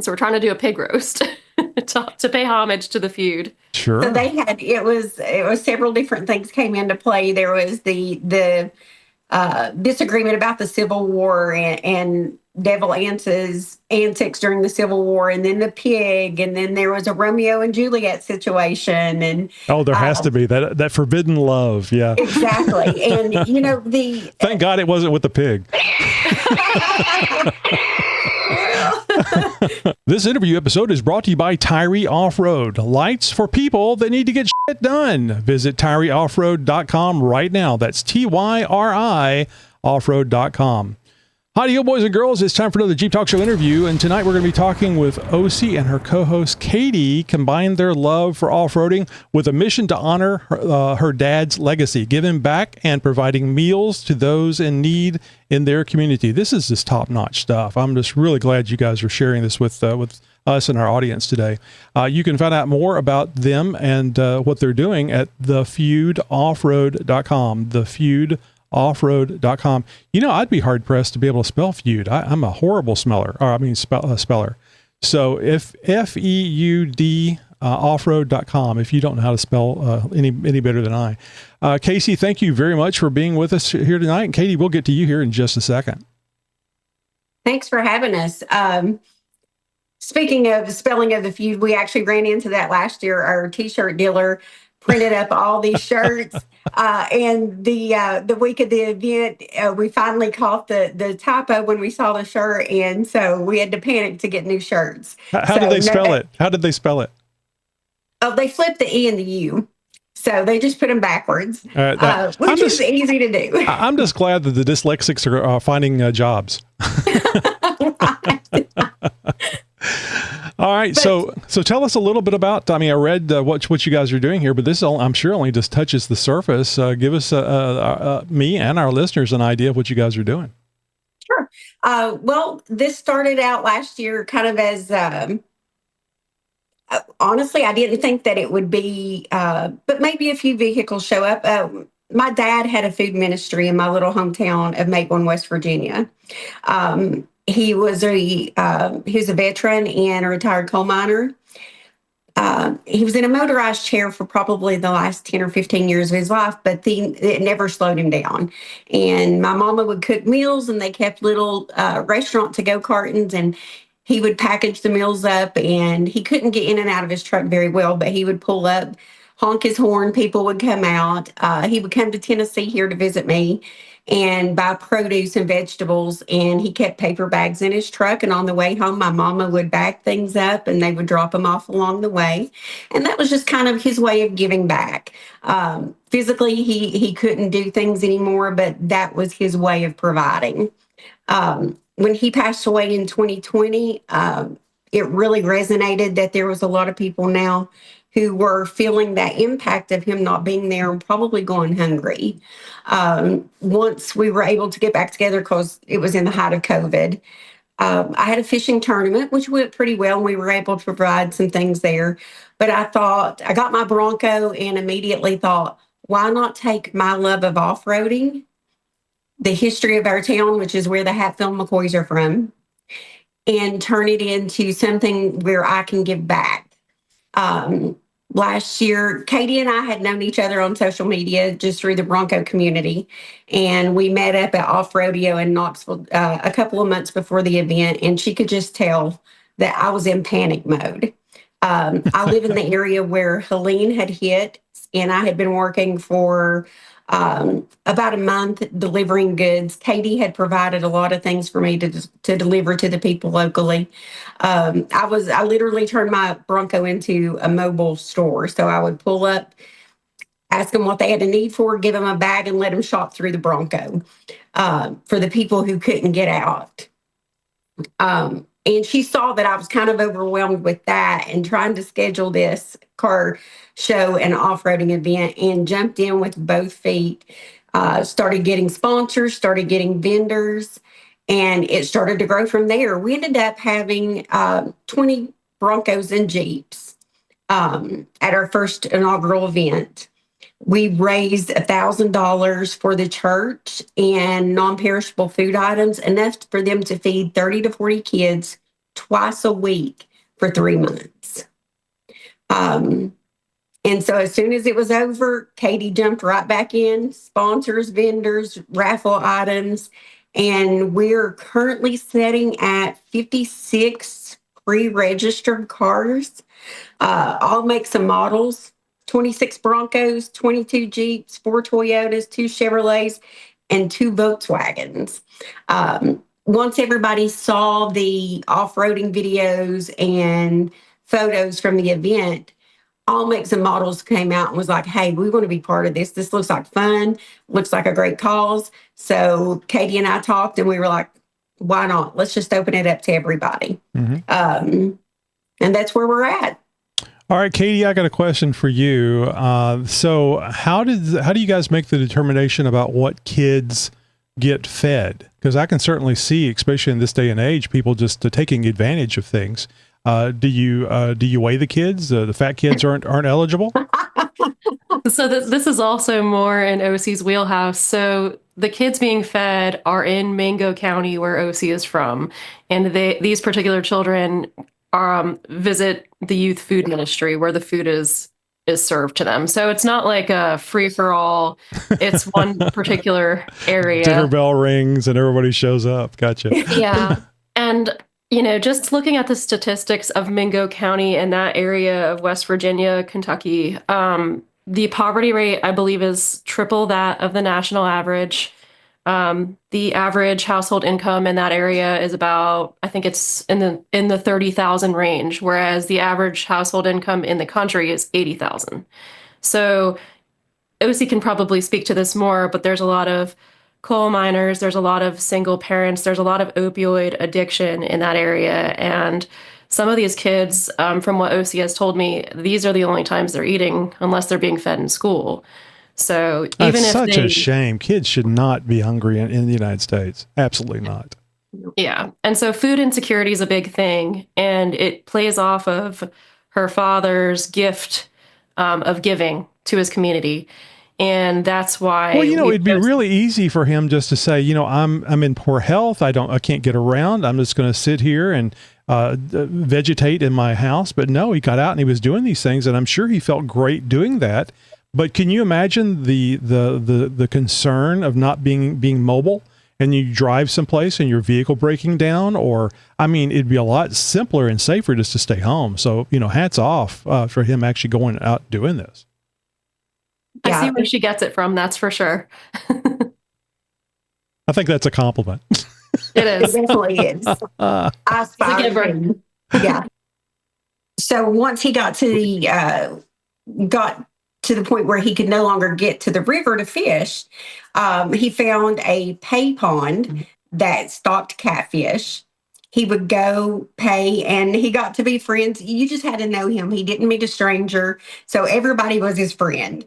So we're trying to do a pig roast to pay homage to the feud. Sure. So they had it was several different things came into play. There was the disagreement about the Civil War and Devil Ance's antics during the Civil War, and then the pig, and then there was a Romeo and Juliet situation, and oh, there has to be that forbidden love, yeah, exactly. And thank God it wasn't with the pig. This interview episode is brought to you by Tyree Off-Road. Lights for people that need to get shit done. Visit tyreeoffroad.com right now. That's TYRI offroad.com. Howdy, boys and girls. It's time for another Jeep Talk Show interview, and tonight we're going to be talking with OC and her co-host Katie. Combined their love for off-roading with a mission to honor her dad's legacy, giving back and providing meals to those in need in their community. This is just top-notch stuff. I'm just really glad you guys are sharing this with us and our audience today. You can find out more about them and what they're doing at thefeudoffroad.com. Thefeudoffroad.com. I'd be hard pressed to be able to spell feud. I'm a horrible speller. So if FEUD offroad.com, if you don't know how to spell any better than I. Casey, thank you very much for being with us here tonight. And Katie, we'll get to you here in just a second. Thanks for having us. Speaking of spelling of the feud, we actually ran into that last year. Our t-shirt dealer printed up all these shirts. And the week of the event, we finally caught the typo when we saw the shirt. And so we had to panic to get new shirts. How did they spell it? How did they spell it? Oh, they flipped the E and the U. So they just put them backwards, which is easy to do. I'm just glad that the dyslexics are finding jobs. All right, so tell us a little bit about. I read what you guys are doing here, but this I'm sure only just touches the surface. Give us me and our listeners an idea of what you guys are doing. Sure. Well, this started out last year, kind of as honestly, I didn't think that it would be, but maybe a few vehicles show up. My dad had a food ministry in my little hometown of Maplewood, West Virginia. He was a veteran and a retired coal miner. He was in a motorized chair for probably the last 10 or 15 years of his life, but it never slowed him down. And my mama would cook meals, and they kept little restaurant to-go cartons, and he would package the meals up, and he couldn't get in and out of his truck very well, but he would pull up, honk his horn, people would come out. He would come to Tennessee here to visit me and buy produce and vegetables, and he kept paper bags in his truck, and on the way home, my mama would bag things up, and they would drop them off along the way, and that was just kind of his way of giving back. Physically, he couldn't do things anymore, but that was his way of providing. When he passed away in 2020, it really resonated that there was a lot of people now who were feeling that impact of him not being there and probably going hungry. Once we were able to get back together, because it was in the height of COVID, I had a fishing tournament, which went pretty well, and we were able to provide some things there. But I got my Bronco and immediately thought, why not take my love of off-roading, the history of our town, which is where the Hatfield-McCoys are from, and turn it into something where I can give back. Last year, Katie and I had known each other on social media just through the Bronco community, and we met up at Off Rodeo in Knoxville a couple of months before the event, and she could just tell that I was in panic mode. I live in the area where Helene had hit, and I had been working for about a month delivering goods. Katie had provided a lot of things for me to deliver to the people locally. I literally turned my Bronco into a mobile store. So I would pull up, ask them what they had a need for, give them a bag, and let them shop through the Bronco for the people who couldn't get out. And she saw that I was kind of overwhelmed with that and trying to schedule this car show and off-roading event, and jumped in with both feet, started getting sponsors, started getting vendors, and it started to grow from there. We ended up having 20 Broncos and Jeeps at our first inaugural event. We raised $1,000 for the church and non-perishable food items, enough for them to feed 30 to 40 kids twice a week for 3 months. And so as soon as it was over, Katie jumped right back in, sponsors, vendors, raffle items, and we're currently sitting at 56 pre-registered cars, all makes and models, 26 Broncos, 22 Jeeps, 4 Toyotas, 2 Chevrolets, and 2 Volkswagens. Once everybody saw the off-roading videos and photos from the event, all makes and models came out and was like, hey, we want to be part of this. This looks like fun, looks like a great cause. So Katie and I talked and we were like, why not? Let's just open it up to everybody. And that's where we're at. All right, Katie, I got a question for you. So how do you guys make the determination about what kids get fed? Because I can certainly see, especially in this day and age, people just taking advantage of things. Do you weigh the kids? The fat kids aren't eligible? So this is also more in OC's wheelhouse. So the kids being fed are in Mango County, where OC is from, and these particular children visit the youth food ministry, where the food is served to them. So it's not like a free for all. It's one particular area. Dinner bell rings and everybody shows up. Gotcha. Yeah, and just looking at the statistics of Mingo County and that area of West Virginia, Kentucky, the poverty rate, I believe, is triple that of the national average. The average household income in that area is about, I think it's in the 30,000 range, whereas the average household income in the country is 80,000. So OC can probably speak to this more, but there's a lot of coal miners, there's a lot of single parents, there's a lot of opioid addiction in that area. And some of these kids, from what OC has told me, these are the only times they're eating unless they're being fed in school. So even That's if such a shame. Kids should not be hungry in the United States. Absolutely not. Yeah. And so food insecurity is a big thing, and it plays off of her father's gift of giving to his community. And that's why. Well, it'd be really easy for him just to say, I'm in poor health. I can't get around. I'm just going to sit here and vegetate in my house. But no, he got out and he was doing these things, and I'm sure he felt great doing that. But can you imagine the concern of not being mobile, and you drive someplace and your vehicle breaking down? Or, it'd be a lot simpler and safer just to stay home. So, hats off for him actually going out doing this. I see where she gets it from. That's for sure. I think that's a compliment. It is. It definitely is. I aspire to him. Yeah. So once he got to the point where he could no longer get to the river to fish, he found a pay pond that stocked catfish. He would go pay, and he got to be friends. You just had to know him. He didn't meet a stranger, so everybody was his friend.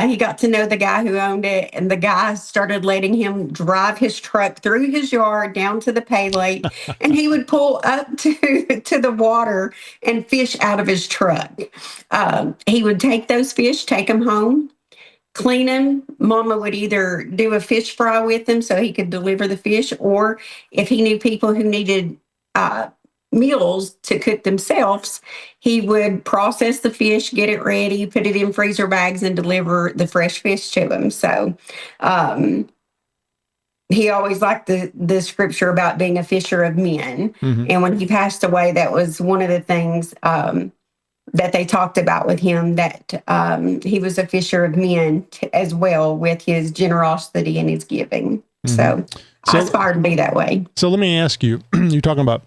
He got to know the guy who owned it, and the guy started letting him drive his truck through his yard down to the pay lake, and he would pull up to the water and fish out of his truck. He would take those fish, take them home, clean them. Mama would either do a fish fry with them so he could deliver the fish, or if he knew people who needed meals to cook themselves, he would process the fish, get it ready, put it in freezer bags, and deliver the fresh fish to them. So he always liked the scripture about being a fisher of men. And when he passed away, that was one of the things that they talked about with him, that he was a fisher of men as well, with his generosity and his giving. So I aspire to be that way. So let me ask you, you're talking about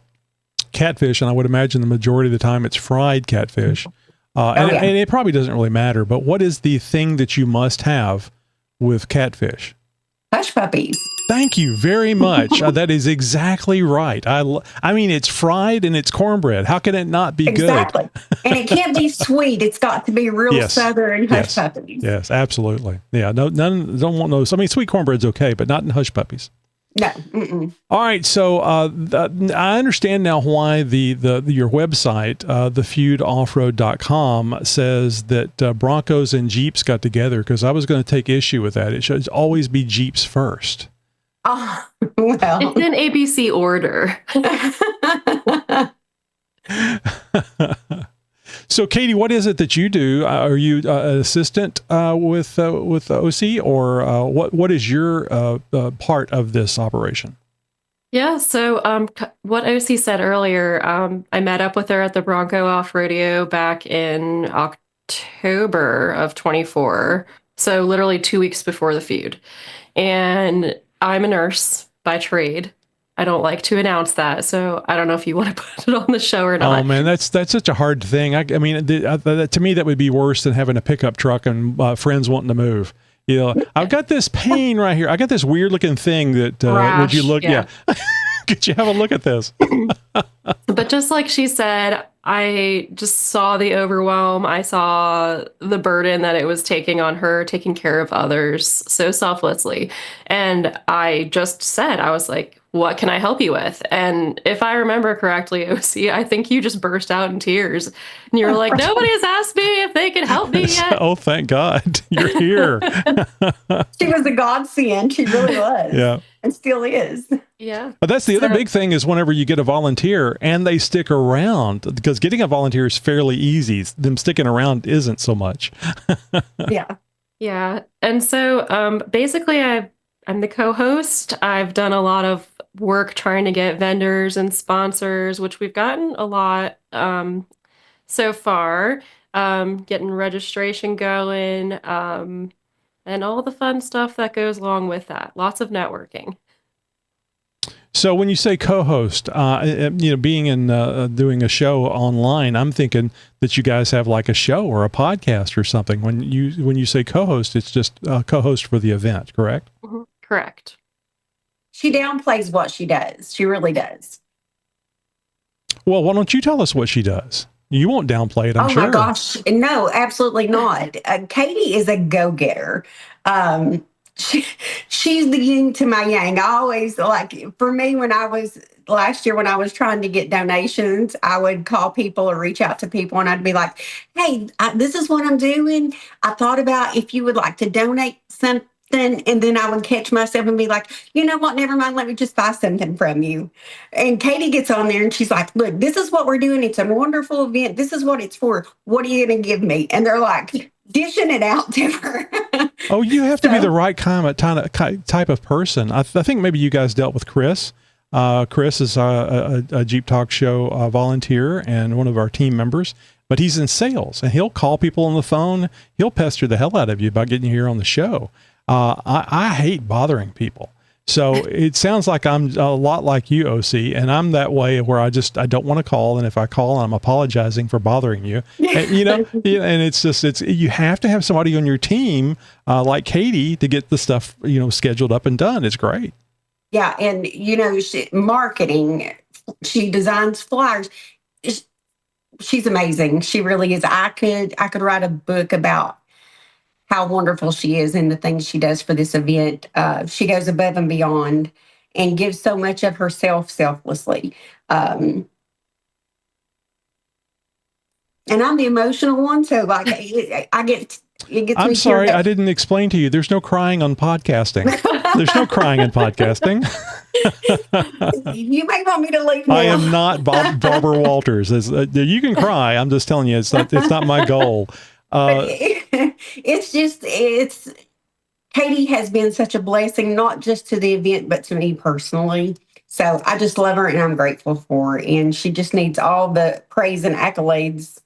catfish, and I would imagine the majority of the time it's fried catfish. And it probably doesn't really matter, but what is the thing that you must have with catfish? Hush puppies. Thank you very much. That is exactly right. It's fried and it's cornbred. How can it not be good? Exactly. And it can't be sweet. It's got to be real Southern hush puppies. Yes, absolutely. Yeah, none don't want those. Sweet cornbread's okay, but not in hush puppies. No. Mm-mm. All right. So I understand now why your website, thefeudoffroad.com, says that Broncos and Jeeps got together, because I was going to take issue with that. It should always be Jeeps first. Oh, well. It's in ABC order. So, Katie, what is it that you do? Are you an assistant with OC, or what is your part of this operation? Yeah, so what OC said earlier, I met up with her at the Bronco Off Rodeo back in October of 24. So literally 2 weeks before the feud. And I'm a nurse by trade. I don't like to announce that, so I don't know if you want to put it on the show or Oh not. man, that's such a hard thing. I mean, to me, that would be worse than having a pickup truck and friends wanting to move. You know, I've got this pain right here. I got this weird looking thing that would you Rash, look? Yeah. Could you have a look at this? But just like she said, I just saw the overwhelm. I saw the burden that it was taking on her, taking care of others so selflessly. And I just said, I was like, what can I help you with? And if I remember correctly, OC, I think you just burst out in tears. And you were like, nobody has asked me if they can help me yet. Oh, thank God you're here. She was a godsend. She really was. Yeah. And still is. Yeah. But that's the other big thing is whenever you get a volunteer and they stick around, because getting a volunteer is fairly easy. Them sticking around isn't so much. Yeah. Yeah. And so basically I'm the co-host. I've done a lot of work trying to get vendors and sponsors, which we've gotten a lot so far, getting registration going, and all the fun stuff that goes along with that. Lots of networking. So when you say co-host, being in doing a show online, I'm thinking that you guys have like a show or a podcast or something. When you say co-host, it's just co-host for the event, correct? Mm-hmm. Correct. She downplays what she does. She really does. Well, why don't you tell us what she does? You won't downplay it, I'm sure. Oh my gosh. No, absolutely not. Katie is a go-getter. She's the yin to my yang. I always for me, last year when I was trying to get donations, I would call people or reach out to people and I'd be like, hey, this is what I'm doing. I thought about if you would like to donate something. And then I would catch myself and be like, you know what? Never mind. Let me just buy something from you. And Katie gets on there and she's like, look, this is what we're doing. It's a wonderful event. This is what it's for. What are you going to give me? And they're like dishing it out to her. Oh, you have to be the right type of person. I think maybe you guys dealt with Chris. Chris is a Jeep Talk Show volunteer and one of our team members, but he's in sales and he'll call people on the phone. He'll pester the hell out of you about getting you here on the show. I hate bothering people. So it sounds like I'm a lot like you, OC, and I'm that way where I don't want to call. And if I call, I'm apologizing for bothering you. And, and it's you have to have somebody on your team like Katie to get the stuff, scheduled up and done. It's great. Yeah. And, marketing, she designs flyers. She's amazing. She really is. I could write a book about how wonderful she is and the things she does for this event. She goes above and beyond and gives so much of herself selflessly. And I'm the emotional one, so it gets I'm me sorry, teared up. I didn't explain to you. There's no crying on podcasting. There's no crying in podcasting. You may want me to leave now. I am not Barbara Walters. You can cry. I'm just telling you, it's not my goal. Katie has been such a blessing, not just to the event, but to me personally. So I just love her and I'm grateful for her. And she just needs all the praise and accolades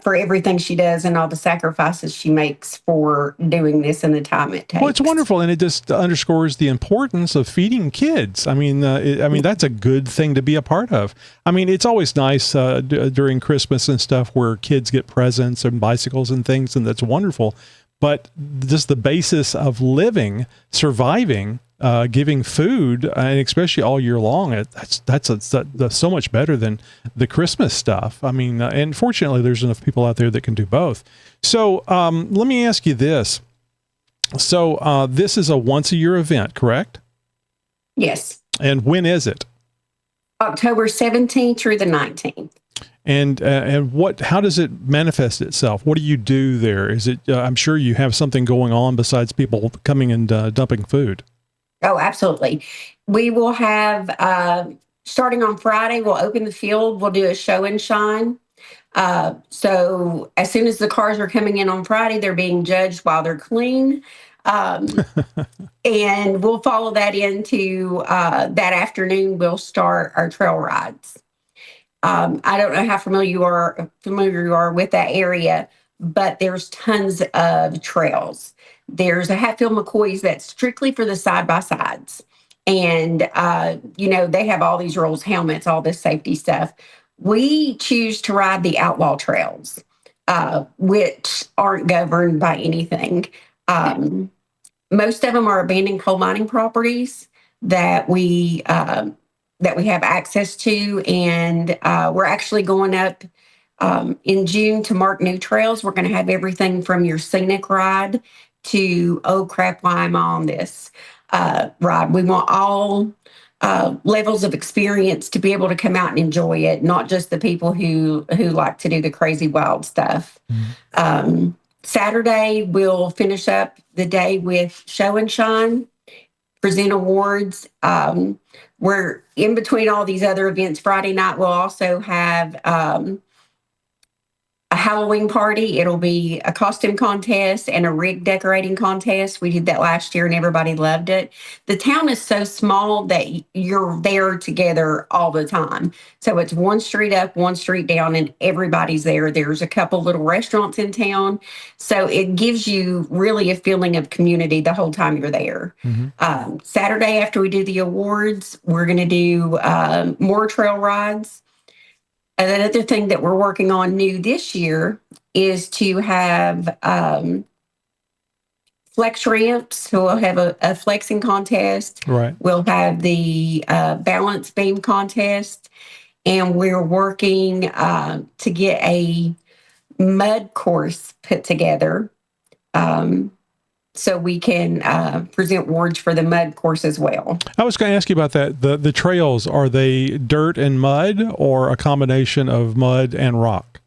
for everything she does and all the sacrifices she makes for doing this and the time it takes. Well, it's wonderful, and it just underscores the importance of feeding kids. I mean, that's a good thing to be a part of. I mean, it's always nice during Christmas and stuff where kids get presents and bicycles and things, and that's wonderful. But just the basis of living, surviving, giving food, and especially all year long, that's so much better than the Christmas stuff. I mean, and fortunately, there's enough people out there that can do both. So let me ask you this. So this is a once-a-year event, correct? Yes. And when is it? October 17th through the 19th. And how does it manifest itself? What do you do there? Is it? I'm sure you have something going on besides people coming and dumping food. Oh, absolutely. We will have starting on Friday, we'll open the field. We'll do a show and shine. So as soon as the cars are coming in on Friday, they're being judged while they're clean. Um, and we'll follow that into that afternoon. We'll start our trail rides. I don't know how familiar you are with that area, but there's tons of trails. There's a Hatfield-McCoy's that's strictly for the side by sides, and they have all these rules, helmets, all this safety stuff. We choose to ride the outlaw trails, which aren't governed by anything. Um, Most of them are abandoned coal mining properties that we have access to, and we're actually going up in June to mark new trails. We're going to have everything from your scenic ride to, oh crap, why am I on this ride? We want all levels of experience to be able to come out and enjoy it, not just the people who like to do the crazy wild stuff. Saturday, we'll finish up the day with show and shine, present awards. We're in between all these other events. Friday night, we'll also have a Halloween party. It'll be a costume contest and a rig decorating contest. We did that last year and everybody loved it. The town is so small that you're there together all the time. So it's one street up, one street down, and everybody's there. There's a couple little restaurants in town. So it gives you really a feeling of community the whole time you're there. Saturday, after we do the awards, we're going to do more trail rides. Another thing that we're working on new this year is to have flex ramps. So we'll have a flexing contest. Right. We'll have the balance beam contest. And we're working to get a mud course put together so we can present awards for the mud course as well. I was going to ask you about that. The trails, are they dirt and mud or a combination of mud and rock?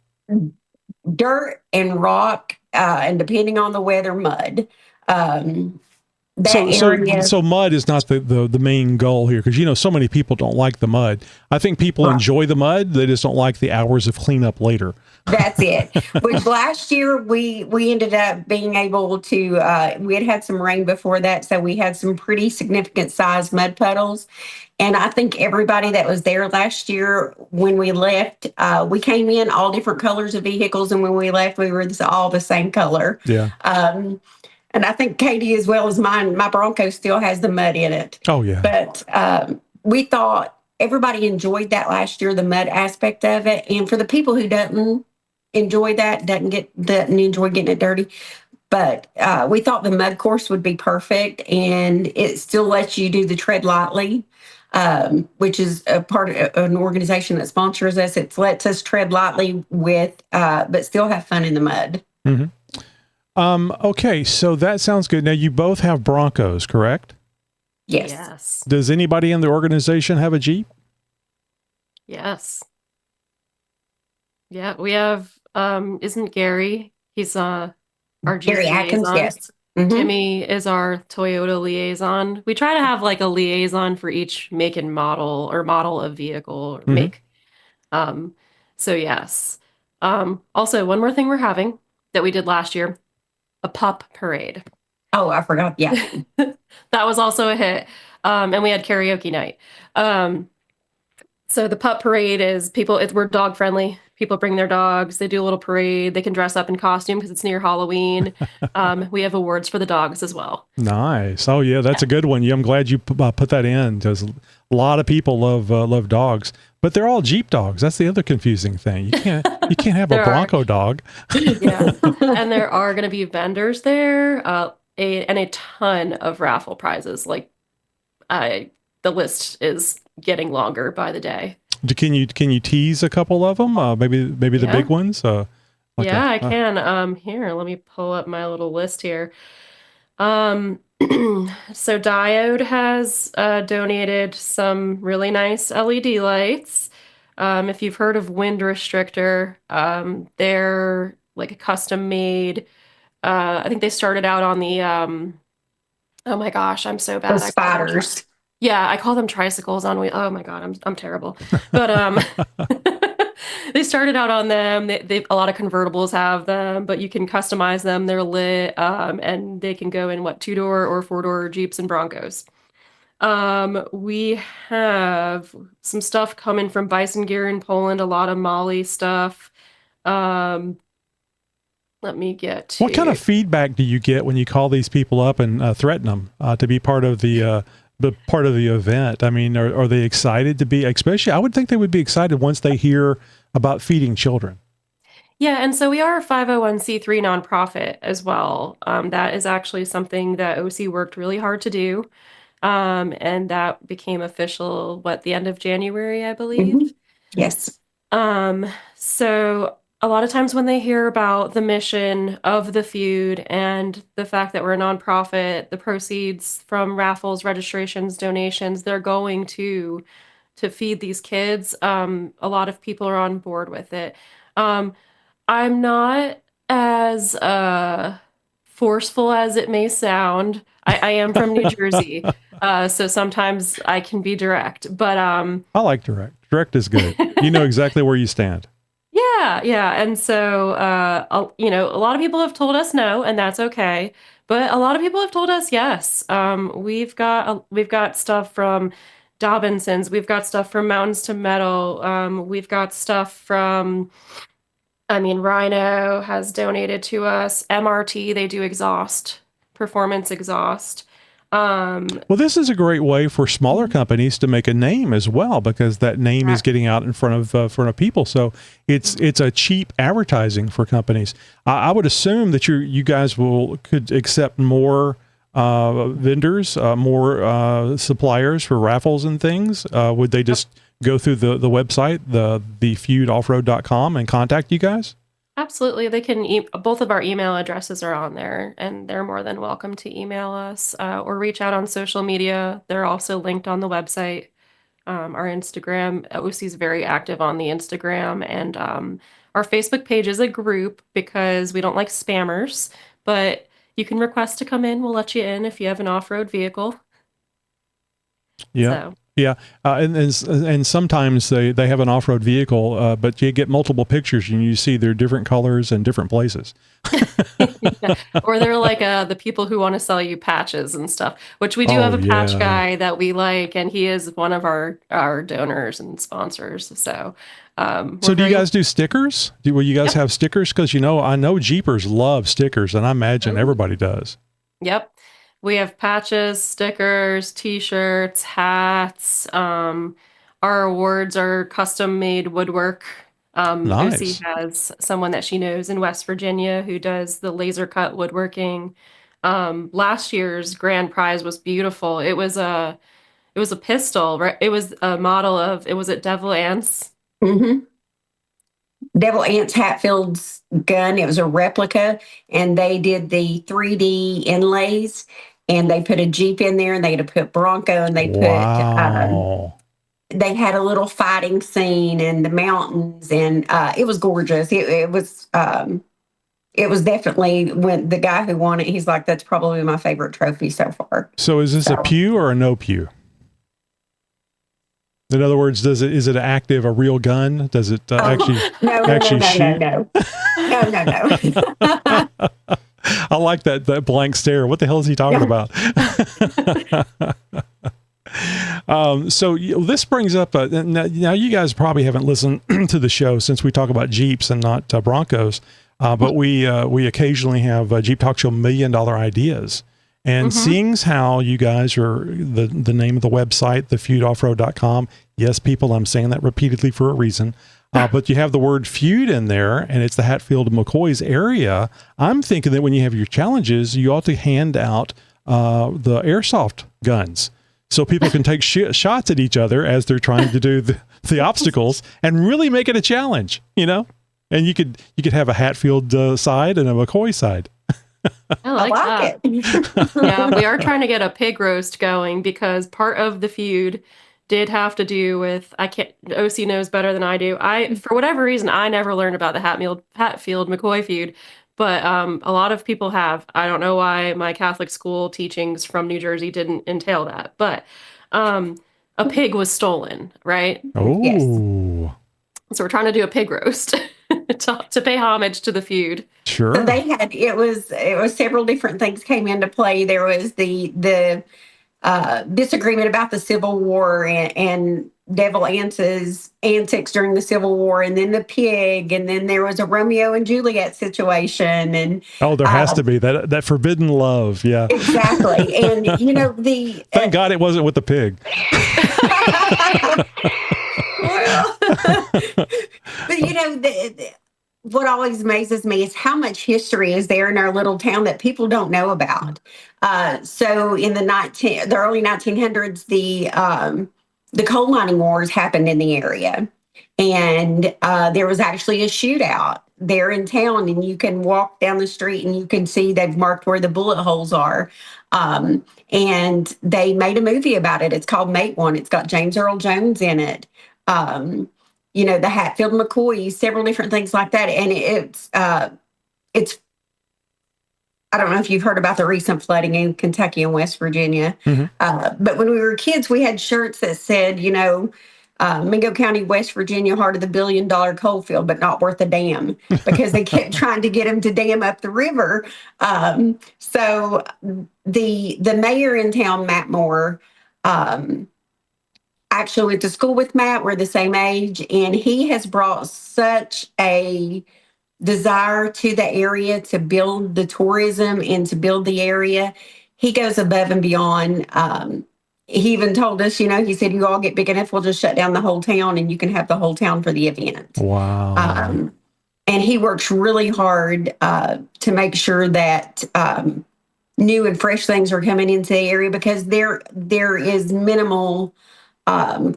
Dirt and rock, and depending on the weather, mud. So mud is not the main goal here, because so many people don't like the mud. I think people enjoy the mud; they just don't like the hours of cleanup later. That's it. Which last year we ended up being able to. We had some rain before that, so we had some pretty significant sized mud puddles. And I think everybody that was there last year, when we left, we came in all different colors of vehicles, and when we left, we were all the same color. Yeah. And I think Katie, as well as mine, my Bronco still has the mud in it. Oh, yeah. But we thought everybody enjoyed that last year, the mud aspect of it. And for the people who doesn't enjoy that, doesn't enjoy getting it dirty. But we thought the mud course would be perfect, and it still lets you do the tread lightly, which is a part of an organization that sponsors us. It lets us tread lightly but still have fun in the mud. Mm-hmm. Okay, so that sounds good. Now, you both have Broncos, correct? Yes. Does anybody in the organization have a Jeep? Yes. Yeah, we have, isn't Gary? He's our Jeep Gary Atkins, liaison. yes. Mm-hmm. Timmy is our Toyota liaison. We try to have like a liaison for each make and model, or model of vehicle, or make. So yes. Also, one more thing we're having that we did last year, a pup parade. Oh, I forgot. Yeah. That was also a hit. And we had karaoke night. So the pup parade is we're dog friendly. People bring their dogs. They do a little parade. They can dress up in costume because it's near Halloween. We have awards for the dogs as well. Nice. Oh yeah, that's a good one. I'm glad you put that in, because a lot of people love dogs, but they're all Jeep dogs. That's the other confusing thing. You can't have a Bronco dog. Yeah, and there are going to be vendors there, and a ton of raffle prizes. Like, the list is getting longer by the day. Can you tease a couple of them? Maybe the big ones. I can. Here, let me pull up my little list here. So Diode has donated some really nice LED lights. If you've heard of Wind Restrictor, they're like a custom made. I think they started out on the oh my gosh, I'm so bad. The spiders. Yeah, I call them tricycles on wheel. Oh my God, I'm terrible. But they started out on them. They a lot of convertibles have them, but you can customize them. They're lit, and they can go in what, two-door or four-door Jeeps and Broncos. We have some stuff coming from Bison Gear in Poland, a lot of Molly stuff. Um, Let me get What kind of to. feedback do you get when you call these people up and threaten them to be part of the event? I mean, are they excited to be? Especially, I would think they would be excited once they hear about feeding children. Yeah, and so we are a 501(c)(3) nonprofit as well. That is actually something that OC worked really hard to do. And that became official, what, the end of January, I believe. Hmm. Yes. Um, so a lot of times when they hear about the mission of the feud and the fact that we're a nonprofit, the proceeds from raffles, registrations, donations, they're going to feed these kids. A lot of people are on board with it. Um, I'm not as forceful as it may sound. I am from New Jersey, so sometimes I can be direct, but I like direct. Direct is good. You know exactly where you stand. yeah, yeah. And so, a lot of people have told us no, and that's okay. But a lot of people have told us yes. We've got stuff from Dobinson's. We've got stuff from Mountains to Metal. We've got stuff from, I mean, Rhino has donated to us. MRT, they do exhaust, performance exhaust. Um, Well, this is a great way for smaller companies to make a name as well, because that name is getting out in front of people. So it's a cheap advertising for companies. I would assume that you guys could accept more vendors, more suppliers for raffles and things. Would they just go through the website, the feudoffroad.com, and contact you guys? Absolutely. They can both of our email addresses are on there, and they're more than welcome to email us or reach out on social media. They're also linked on the website. Our Instagram, OC is very active on the Instagram, and our Facebook page is a group because we don't like spammers, but you can request to come in. We'll let you in if you have an off-road vehicle. Yeah. So, Yeah. And sometimes they have an off-road vehicle, but you get multiple pictures and you see they're different colors and different places. yeah. Or they're like the people who want to sell you patches and stuff, which we do have Oh a patch yeah. guy that we like, and he is one of our donors and sponsors. So we're So do you very, guys do stickers? Will you guys yep. have stickers? Because I know Jeepers love stickers, and I imagine Mhm. everybody does. Yep. We have patches, stickers, t-shirts, hats. Our awards are custom made woodwork. OC Nice. has someone that she knows in West Virginia who does the laser cut woodworking. Last year's grand prize was beautiful. It was a pistol, right? It was a model of, it was at Devil Ants. Hmm. Devil Ants Hatfield's gun. It was a replica, and they did the 3D inlays, and they put a Jeep in there, and they had to put Bronco, and Wow. they had a little fighting scene in the mountains, and it was gorgeous. It was definitely, when the guy who won it, he's like, that's probably my favorite trophy so far. So is this a So, pew or a no pew? In other words, is it active, a real gun? Does it oh, no, no, no, actually no, no, shoot? no, no, no, no. I like that blank stare. What the hell is he talking about? This brings up now you guys probably haven't listened to the show since we talk about Jeeps and not Broncos, but we occasionally have Jeep Talk Show $1 million ideas. And Mm-hmm. seeing as how you guys are the name of the website, thefeudoffroad.com. Yes, people, I'm saying that repeatedly for a reason. But you have the word feud in there, and it's the Hatfield-McCoy's area. I'm thinking that when you have your challenges, you ought to hand out the airsoft guns so people can take shots at each other as they're trying to do the obstacles and really make it a challenge, And you could have a Hatfield side and a McCoy side. I I like that. like it. Yeah, we are trying to get a pig roast going because part of the feud did have to do with, I can't, OC knows better than I do. For whatever reason, I never learned about the Hatfield McCoy feud, but a lot of people have. I don't know why my Catholic school teachings from New Jersey didn't entail that, but A pig was stolen, right? Yes. Oh, So we're trying to do a pig roast to pay homage to the feud. So sure. they had it was several different things came into play. There was the disagreement about the Civil War and Devil Anse's antics during the Civil War, and then the pig, and then there was a Romeo and Juliet situation, and Oh, there has uh, to be that forbidden love. Yeah. exactly. And the Thank God it wasn't with the pig. well, but what always amazes me is how much history is there in our little town that people don't know about. So in the early 1900s, the coal mining wars happened in the area, and there was actually a shootout there in town, and you can walk down the street and you can see they've marked where the bullet holes are. And they made a movie about it. It's called Make One. It's got James Earl Jones in it. Um, the Hatfield-McCoy, several different things like that. And it's I don't know if you've heard about the recent flooding in Kentucky and West Virginia, Mhm. but when we were kids, we had shirts that said, Mingo County, West Virginia, heart of the $1 billion coal field, but not worth a damn, because they kept trying to get them to dam up the river. So the mayor in town, Matt Moore, actually went to school with Matt. We're the same age, and he has brought such a desire to the area to build the tourism and to build the area. He goes above and beyond. He even told us, he said, you all get big enough, we'll just shut down the whole town and you can have the whole town for the event. Wow. And he works really hard to make sure that new and fresh things are coming into the area, because there is minimal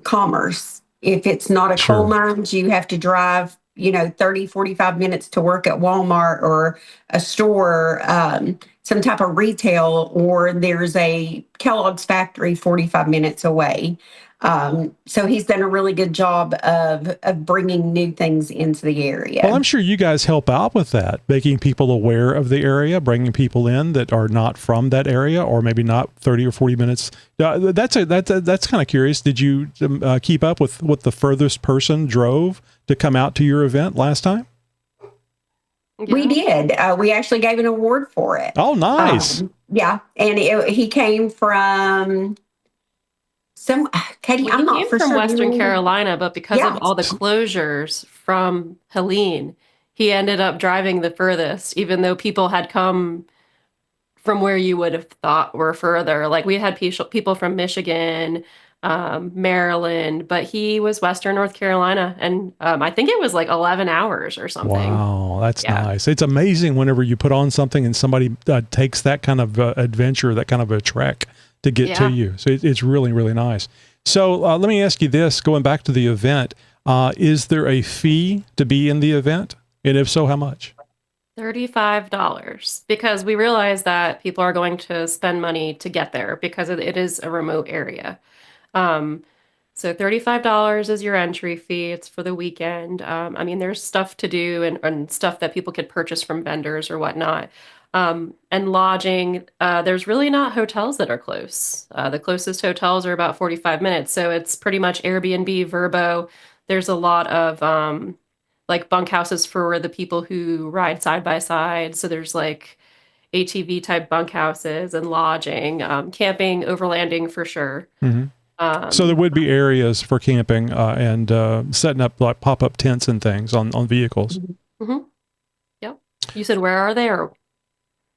commerce. If it's not a coal Sure. mine, you have to drive, 30, 45 minutes to work at Walmart or a store, some type of retail, or there's a Kellogg's factory 45 minutes away. So he's done a really good job of bringing new things into the Well, area. I'm sure you guys help out with that, making people aware of the area, bringing people in that are not from that area, or maybe not 30 or 40 minutes. That's kind of curious. Did you keep up with what the furthest person drove to come out to your event last time? We Yeah. did. We actually gave an award for it. Oh, nice. Yeah, and he came from Katie. Well, he I'm not came for from sure. Western Carolina, but because of Yeah, all the closures from Helene, he ended up driving the furthest, even though people had come from where you would have thought were further. Like we had people from Michigan, Maryland, but he was Western North Carolina, and I think it was like 11 hours or something. Wow, that's Yeah. nice. It's amazing whenever you put on something and somebody takes that kind of adventure, that kind of a trek to get to Yeah. you. So it's really, really nice. So let me ask you this, going back to the event, is there a fee to be in the event? And if so, how much? $35, because we realize that people are going to spend money to get there because it is a remote area. Um, so $35 is your entry fee. It's for the weekend. I mean, there's stuff to do and stuff that people could purchase from vendors or whatnot. And lodging, there's really not hotels that are close. The closest hotels are about 45 minutes. So it's pretty much Airbnb, Verbo. There's a lot of like bunkhouses for the people who ride side by side. So there's like ATV type bunkhouses and lodging, camping, overlanding for sure. hmm So there Um, would be areas for camping and setting up like pop-up tents and things on vehicles. mhm. Yep. You said where are they or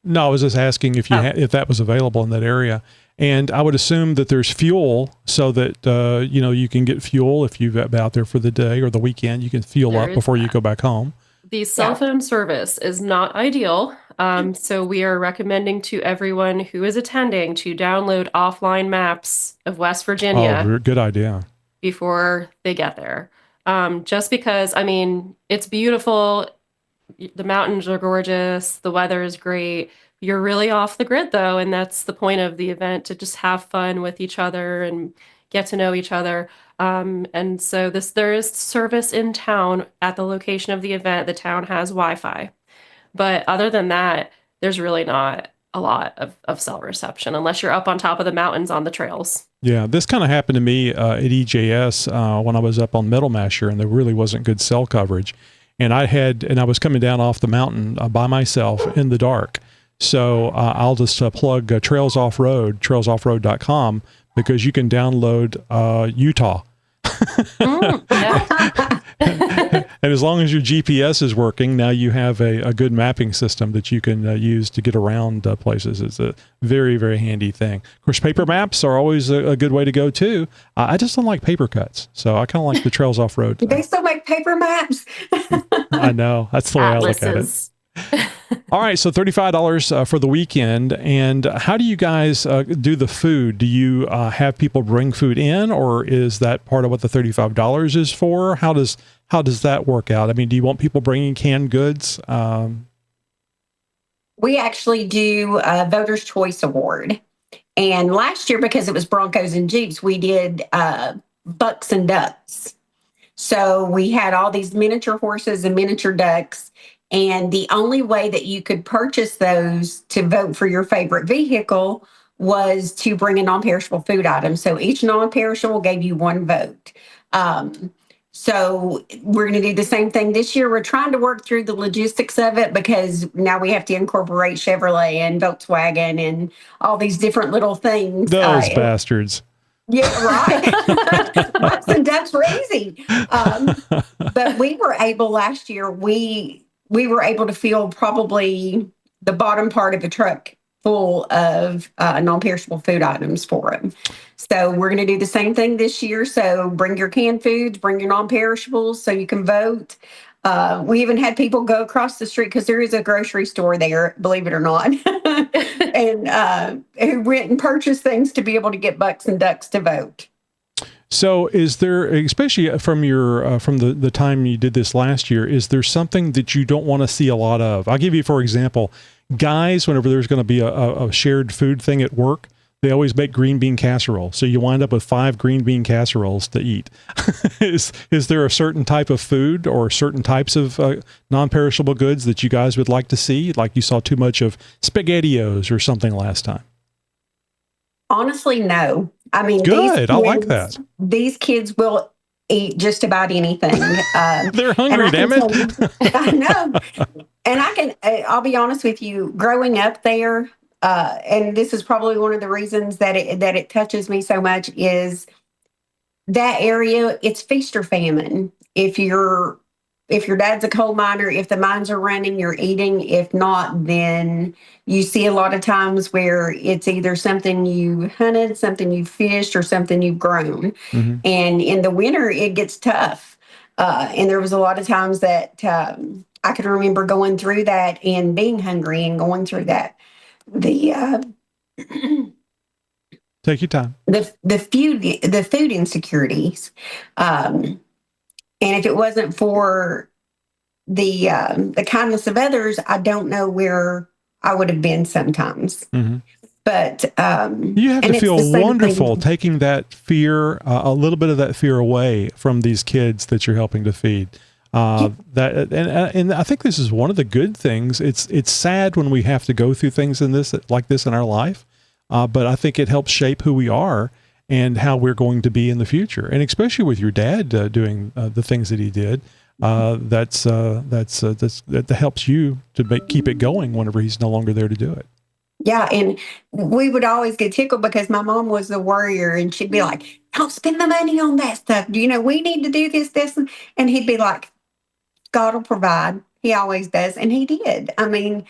No, I was just asking if oh, if that was available in that area. And I would assume that there's fuel so that, you can get fuel if you've been out there for the day or the weekend. You can fuel there up is before you that. go back home. The cell yeah. phone service is not ideal. So we are recommending to everyone who is attending to download offline maps of West Oh, Virginia good idea. before they get there. Just because, I mean, it's beautiful. The mountains are gorgeous. The weather is great. You're really off the grid though, and that's the point of the event, to just have fun with each other and get to know each other. And so there is service in town at the location of the event. The town has Wi-Fi. But other than that, there's really not a lot of cell reception unless you're up on top of the mountains on the trails. Yeah, this kind of happened to me at EJS when I was up on Metal Masher, and there really wasn't good cell coverage. And I was coming down off the mountain by myself in the dark. So I'll just plug Trails Offroad, trailsoffroad.com, because you can download Utah. Yeah. And as long as your GPS is working, now you have a good mapping system that you can use to get around places. It's a very, very handy thing. Of course, paper maps are always a good way to go too. I just don't like paper cuts. So I kind of like the Trails Off-Road. Do they still make paper maps? I know. That's the way I look at it. Atlases. All right, so $35 for the weekend. And how do you guys do the food? Do you have people bring food in, or is that part of what the $35 is for? How does that work out? I mean, do you want people bringing canned goods? We actually do a Voters' Choice Award. And last year, because it was Broncos and Jeeps, we did bucks and ducks. So we had all these miniature horses and miniature ducks. And the only way that you could purchase those to vote for your favorite vehicle was to bring a non-perishable food item. So each non-perishable gave you one vote. So we're going to do the same thing this year. We're trying to work through the logistics of it, because now we have to incorporate Chevrolet and Volkswagen and all these different little things. Those bastards. Yeah, right. Bucks and ducks were easy. But we were able last year, we were able to fill probably the bottom part of the truck full of non-perishable food items for them. So we're going to do the same thing this year. So bring your canned foods, bring your non-perishables so you can vote. We even had people go across the street, because there is a grocery store there, believe it or not, and who went and purchased things to be able to get bucks and ducks to vote. So is there, especially from your from the time you did this last year, is there something that you don't want to see a lot of? I'll give you, for example, guys, whenever there's going to be a shared food thing at work, they always make green bean casserole. So you wind up with 5 green bean casseroles to eat. Is there a certain type of food or certain types of non-perishable goods that you guys would like to see? Like you saw too much of SpaghettiOs or something last time? Honestly, no. I mean, good. I like that. These kids will eat just about anything. They're hungry, damn it. I know. And I'll be honest with you, growing up there, and this is probably one of the reasons that it touches me so much, is that area, it's feast or famine. If your dad's a coal miner, if the mines are running, you're eating. If not, then you see a lot of times where it's either something you hunted, something you fished, or something you've grown. Mm-hmm. And in the winter, it gets tough. And there was a lot of times that I can remember going through that and being hungry and going through that. Take your time. The food insecurities. And if it wasn't for the kindness of others, I don't know where I would have been sometimes. Mm-hmm. But you have to feel wonderful taking that fear, a little bit of that fear away from these kids that you're helping to feed. And I think this is one of the good things. It's sad when we have to go through things like this in our life, but I think it helps shape who we are and how we're going to be in the future. And especially with your dad doing the things that he did, that helps you to keep it going whenever he's no longer there to do it. Yeah, and we would always get tickled because my mom was the worrier, and she'd be like, "Don't spend the money on that stuff. We need to do this." And he'd be like, "God will provide." He always does, and he did. I mean,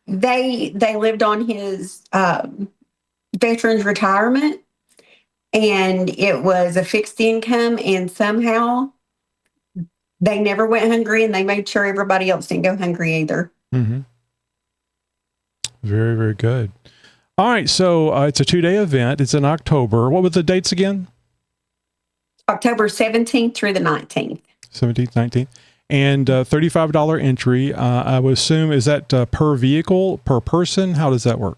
they lived on his veterans retirement, and it was a fixed income, and somehow they never went hungry, and they made sure everybody else didn't go hungry either. Mm-hmm. Very, very good. All right. So it's a 2-day event. It's in October. What were the dates again? October 17th through the 19th. 17th, 19th. And $35 entry. I would assume, is that per vehicle, per person? How does that work?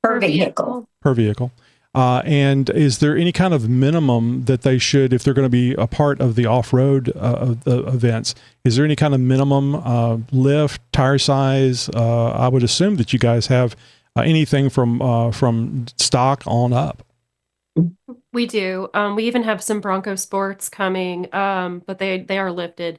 Per vehicle. Per vehicle. And is there any kind of minimum that they should, if they're going to be a part of the off-road events, is there any kind of minimum lift, tire size? I would assume that you guys have anything from stock on up. We do. We even have some Bronco sports coming, but they are lifted.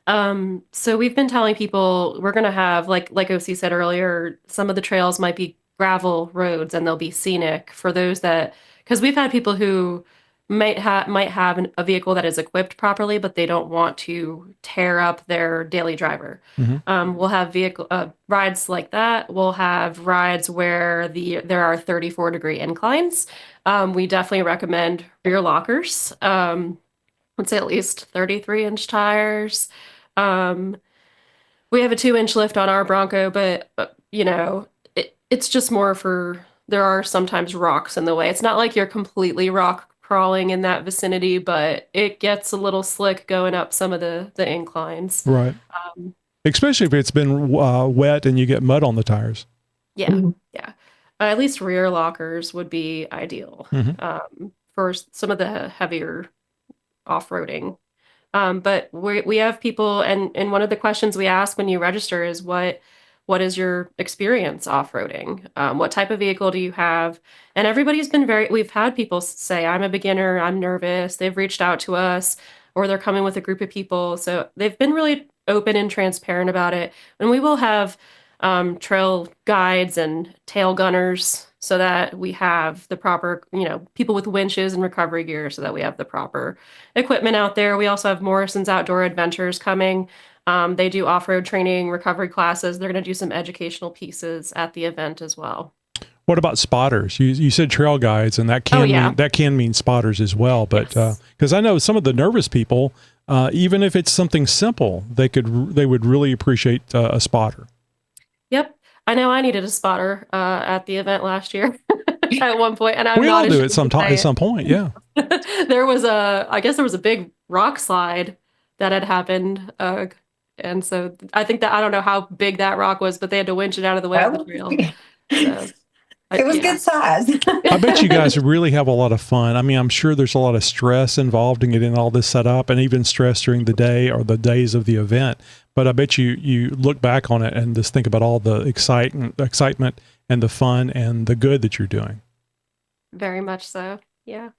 So we've been telling people we're gonna have like OC said earlier, some of the trails might be gravel roads and they'll be scenic for those that because we've had people who might have a vehicle that is equipped properly, but they don't want to tear up their daily driver. Hmm. We'll have vehicle rides like that. We'll have rides where there are 34-degree inclines. We definitely recommend rear lockers. Let's say at least 33-inch tires. Um, we have a 2-inch lift on our Bronco, but it's just more for there are sometimes rocks in the way. It's not like you're completely rock crawling in that vicinity, but it gets a little slick going up some of the inclines. Right. Um, Especially if it's been wet and you get mud on the tires. yeah, yeah. At least rear lockers would be ideal Hmm. for some of the heavier off-roading. But we have people, and one of the questions we ask when you register is what is your experience off-roading? What type of vehicle do you have? And everybody's been we've had people say, I'm a beginner, I'm nervous. They've reached out to us, or they're coming with a group of people. So they've been really open and transparent about it. And we will have trail guides and tail gunners so that we have the proper, people with winches and recovery gear so that we have the proper equipment out there. We also have Morrison's Outdoor Adventures coming. They do off-road training, recovery classes. They're going to do some educational pieces at the event as well. What about spotters? You said trail guides, and Oh, yeah. that can mean spotters as well. But Yes. because I know some of the nervous people, even if it's something simple, they would really appreciate a spotter. Yep. I know I needed a spotter at the event last year at one point, and I'm We not all do ashamed at to say at some point. Yeah. it. I guess there was a big rock slide that had happened. And so I think that I don't know how big that rock was, but they had to winch it out of the way of the Well, trail. So, it was yeah. good size. I bet you guys really have a lot of fun. I mean, I'm sure there's a lot of stress involved in getting all this set up, and even stress during the day or the days of the event. But I bet you look back on it and just think about all the excitement and the fun and the good that you're doing. Very much so. Yeah.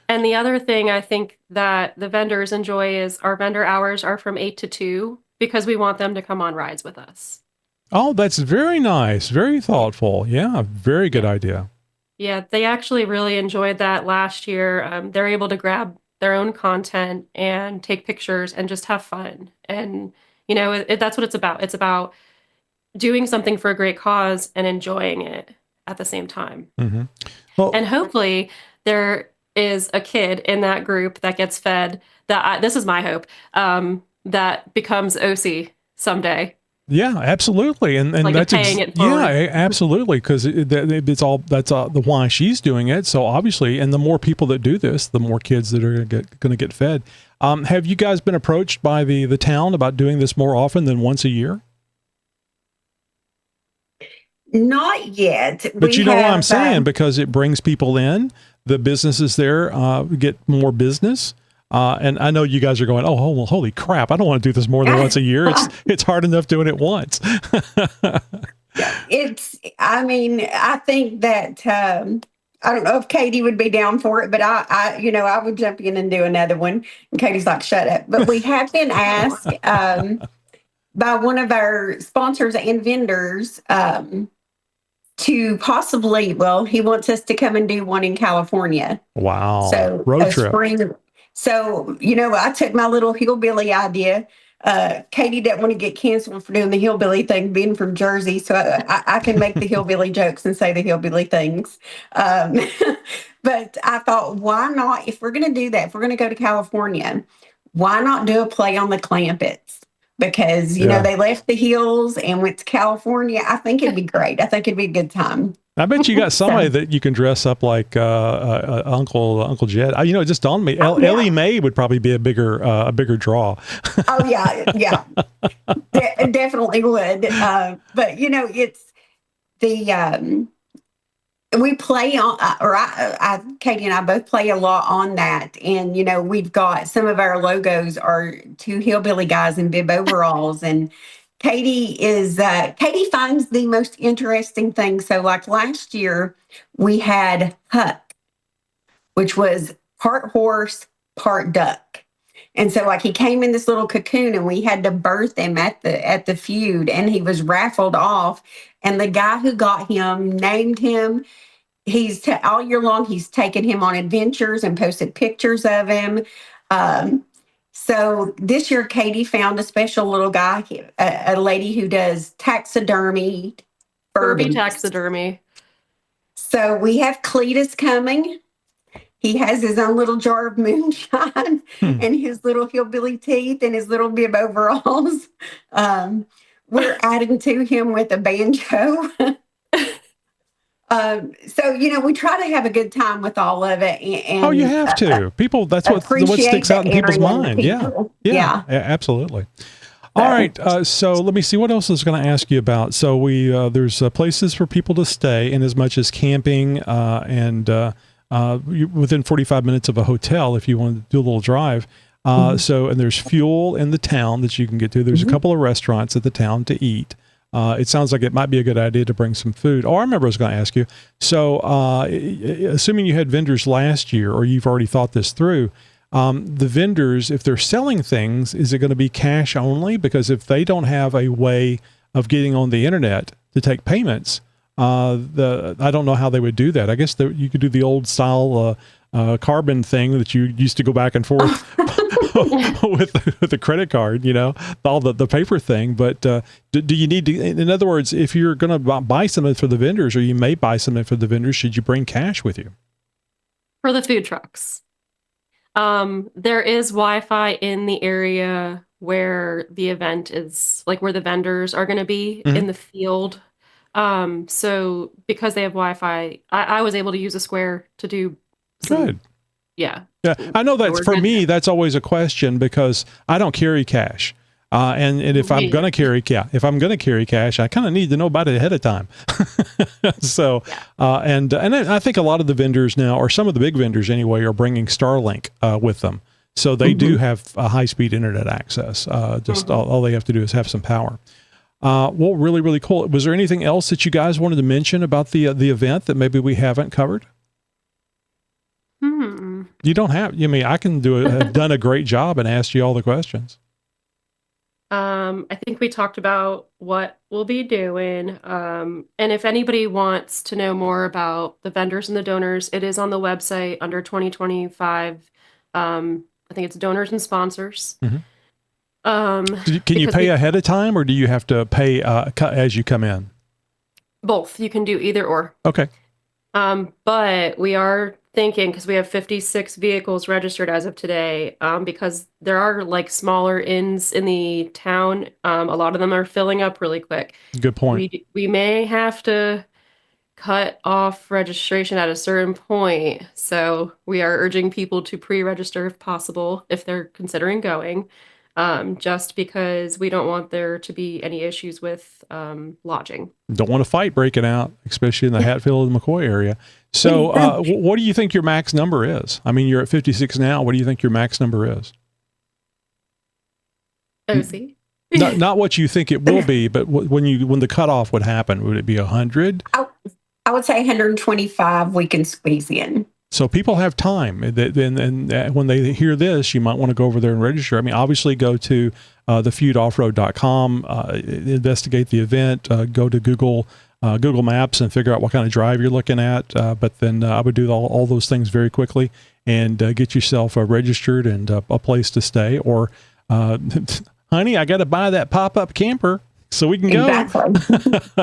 And the other thing I think that the vendors enjoy is our vendor hours are from 8 to 2 because we want them to come on rides with us. Oh, that's very nice. Very thoughtful. Yeah. Very good idea. Yeah, they actually really enjoyed that last year. They're able to grab their own content and take pictures and just have fun. And, that's what it's about. It's about doing something for a great cause and enjoying it at the same time. Mm-hmm. Well, And hopefully there is a kid in that group that gets fed this is my hope, that becomes OC someday. yeah, absolutely, and Like paying it yeah, forward. absolutely, because it's all the why she's doing it. So obviously, and the more people that do this, the more kids that are going to get fed. Have you guys been approached by the town about doing this more often than once a year? Not yet. But you know what I'm saying, um, because it brings people in, the businesses there get more business. And I know you guys are going, oh, well, holy crap! I don't want to do this more than once a year. It's hard enough doing it once. I mean, I think that, I don't know if Katie would be down for it, but I would jump in and do another one. And Katie's like, shut up. But we have been asked, by one of our sponsors and vendors, to possibly, well, he wants us to come and do one in California. Wow. So Road a trip. spring. So, I took my little hillbilly idea. Katie doesn't want to get canceled for doing the hillbilly thing, being from Jersey. So I can make the hillbilly jokes and say the hillbilly things. Um, but I thought, why not? If we're going to do that, if we're going to go to California, why not do a play on the Clampets? Because, Yeah. they left the hills and went to California. I think it'd be great. I think it'd be a good time. I bet you got somebody that you can dress up like Uncle Jed. It just dawned on me. Oh, yeah. Ellie Mae would probably be a bigger draw. Oh, yeah. Definitely would. But, it's the, we play on, Katie and I both play a lot on that. And, we've got some of our logos are two hillbilly guys in bib overalls. And Katie finds the most interesting thing. So like last year we had Huck. which was part horse, part duck. And so like he came in this little cocoon and we had to birth him at the feud, and he was raffled off. And the guy who got him named him. All year long, he's taken him on adventures and posted pictures of him. Um, so this year, Katie found a special little guy, a lady who does taxidermy, Furby bourbon. taxidermy. So we have Cletus coming. He has his own little jar of moonshine and his little hillbilly teeth and his little bib overalls. We're adding to him with a banjo. So, we try to have a good time with all of it. And you have to. People, that's what sticks out in people's mind. Yeah, absolutely. All right. So let me see what else I was going to ask you about. So there's places for people to stay, in as much as camping and within 45 minutes of a hotel if you want to do a little drive. And there's fuel in the town that you can get to. There's a couple of restaurants at the town to eat. It sounds like it might be a good idea to bring some food. Oh, I remember I was going to ask you. So, assuming you had vendors last year, or you've already thought this through, the vendors, if they're selling things, is it going to be cash only? Because if they don't have a way of getting on the internet to take payments, I don't know how they would do that. I guess you could do the old style carbon thing that you used to go back and forth with the credit card, all the paper thing. But do you need to, in other words, if you're going to buy something for the vendors, or you may buy something for the vendors, should you bring cash with you? For the food trucks. There is Wi-Fi in the area where the event is, like where the vendors are going to be in the field. So because they have Wi-Fi, I was able to use a Square to do good. Yeah. Yeah. I know that's for me, that's always a question because I don't carry cash. And if I'm going to carry cash, I kind of need to know about it ahead of time. So, and I think a lot of the vendors now, or some of the big vendors anyway, are bringing Starlink with them. So they do have high-speed internet access. All they have to do is have some power. Well, really, really cool. Was there anything else that you guys wanted to mention about the event that maybe we haven't covered? You don't have. I can have done a great job and asked you all the questions. I think we talked about what we'll be doing. And if anybody wants to know more about the vendors and the donors, it is on the website under 2025. I think it's donors and sponsors. Can you pay ahead of time, or do you have to pay as you come in? Both. You can do either or. Okay. But we are thinking, because we have 56 vehicles registered as of today, because there are like smaller inns in the town. A lot of them are filling up really quick. Good point. We may have to cut off registration at a certain point. So we are urging people to pre-register if possible, if they're considering going, just because we don't want there to be any issues with lodging. Don't want a fight breaking out, especially in the Hatfield-McCoy area. So what do you think your max number is? I mean, you're at 56 now. What do you think your max number is? OC? Not what you think it will be, but when the cutoff would happen, would it be 100? I would say 125 we can squeeze in. So people have time, and when they hear this, you might want to go over there and register. I mean, obviously go to the FeudOffroad.com, investigate the event, go to Google Maps and figure out what kind of drive you're looking at. But then I would do all those things very quickly and get yourself registered and a place to stay. Or, honey, I got to buy that pop-up camper so we can go. Exactly.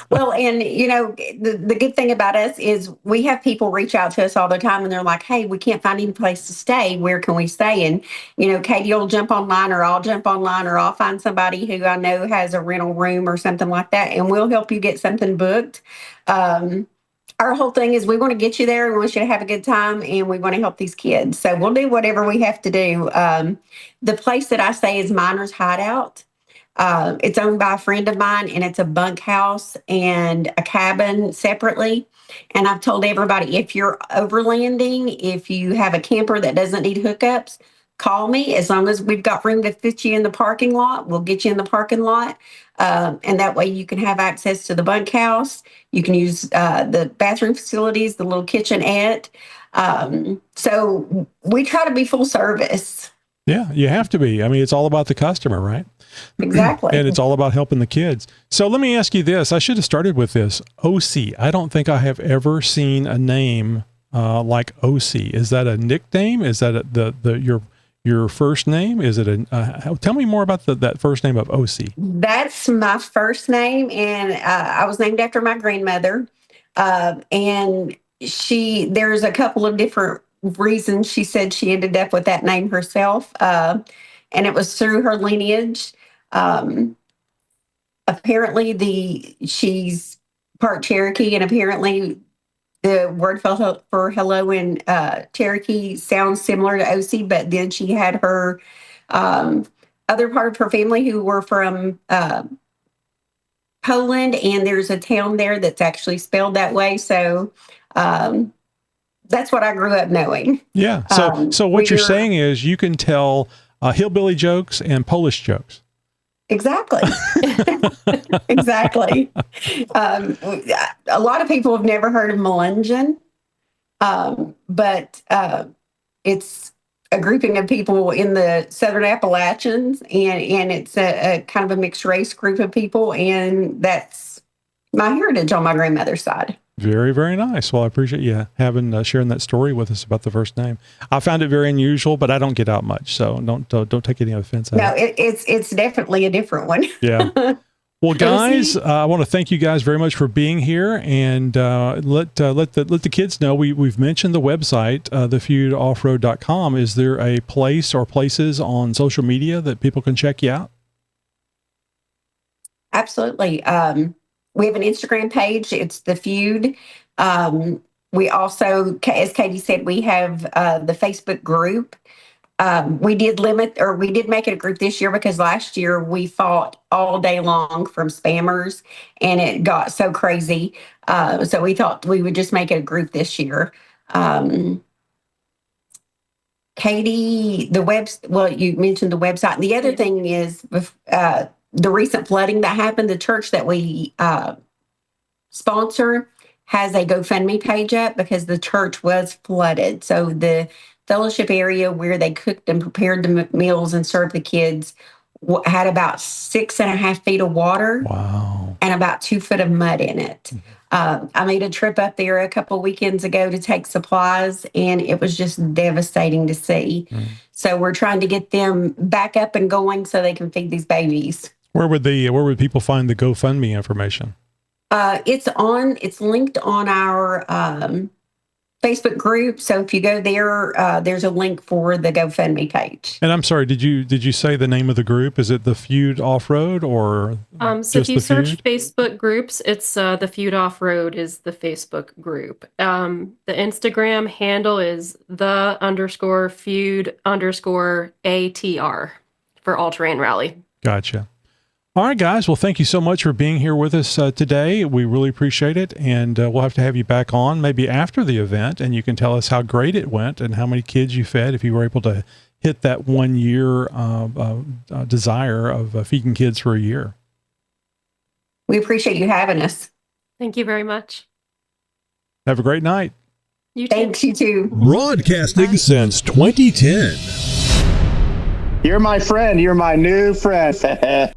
Well, and the good thing about us is we have people reach out to us all the time, and they're like, "Hey, we can't find any place to stay. Where can we stay?" And Katie will jump online, or I'll jump online, or I'll find somebody who I know has a rental room or something like that, and we'll help you get something booked. Our whole thing is we want to get you there, and we want you to have a good time, and we want to help these kids. So we'll do whatever we have to do. The place that I stay is Miner's Hideout. It's owned by a friend of mine, and it's a bunkhouse and a cabin separately. And I've told everybody, if you're overlanding, if you have a camper that doesn't need hookups, call me. As long as we've got room to fit you in the parking lot, we'll get you in the parking lot. And that way you can have access to the bunkhouse. You can use the bathroom facilities, the little kitchenette. So we try to be full service. Yeah, you have to be. I mean, it's all about the customer, right? Exactly. And it's all about helping the kids. So let me ask you this. I should have started with this. OC. I don't think I have ever seen a name like OC. Is that a nickname? Is that your first name? Is it tell me more about that first name of OC. That's my first name, and I was named after my grandmother. And there's a couple of different reasons she said she ended up with that name herself. And it was through her lineage. Apparently she's part Cherokee, and apparently the word for hello in Cherokee sounds similar to OC, but then she had her other part of her family who were from Poland, and there's a town there that's actually spelled that way. So that's what I grew up knowing. Yeah. So what you're saying is you can tell hillbilly jokes and Polish jokes. Exactly. Exactly. A lot of people have never heard of Melungeon, but it's a grouping of people in the Southern Appalachians, and it's a kind of a mixed race group of people, and that's my heritage on my grandmother's side. Very, very nice. Well, I appreciate you sharing that story with us about the first name. I found it very unusual, but I don't get out much, so don't take any offense. No, it's definitely a different one. Yeah. Well, guys, I want to thank you guys very much for being here, and let the kids know we've mentioned the website, thefeudoffroad.com. Is there a place or places on social media that people can check you out? Absolutely. We have an Instagram page. It's The Feud. We also, as Katie said, we have the Facebook group. We did make it a group this year because last year we fought all day long from spammers, and it got so crazy. So we thought we would just make it a group this year. Katie, you mentioned the website. The other thing is the recent flooding that happened. The church that we sponsor has a GoFundMe page up because the church was flooded. So the fellowship area where they cooked and prepared the meals and served the kids had about 6.5 feet of water. Wow. And about 2 foot of mud in it. I made a trip up there a couple of weekends ago to take supplies, and it was just devastating to see. So we're trying to get them back up and going so they can feed these babies. Where would people find the GoFundMe information? It's linked on our Facebook group. So if you go there, there's a link for the GoFundMe page. And I'm sorry, did you say the name of the group? Is it the Feud Offroad or so if you search Facebook groups, it's the Feud Offroad is the Facebook group. The Instagram handle is _Feud_ATR for All Terrain Rally. Gotcha. All right, guys. Well, thank you so much for being here with us today. We really appreciate it. And we'll have to have you back on maybe after the event, and you can tell us how great it went and how many kids you fed, if you were able to hit that 1 year desire of feeding kids for a year. We appreciate you having us. Thank you very much. Have a great night. You too. Thanks, you too. Broadcasting since 2010. You're my friend. You're my new friend.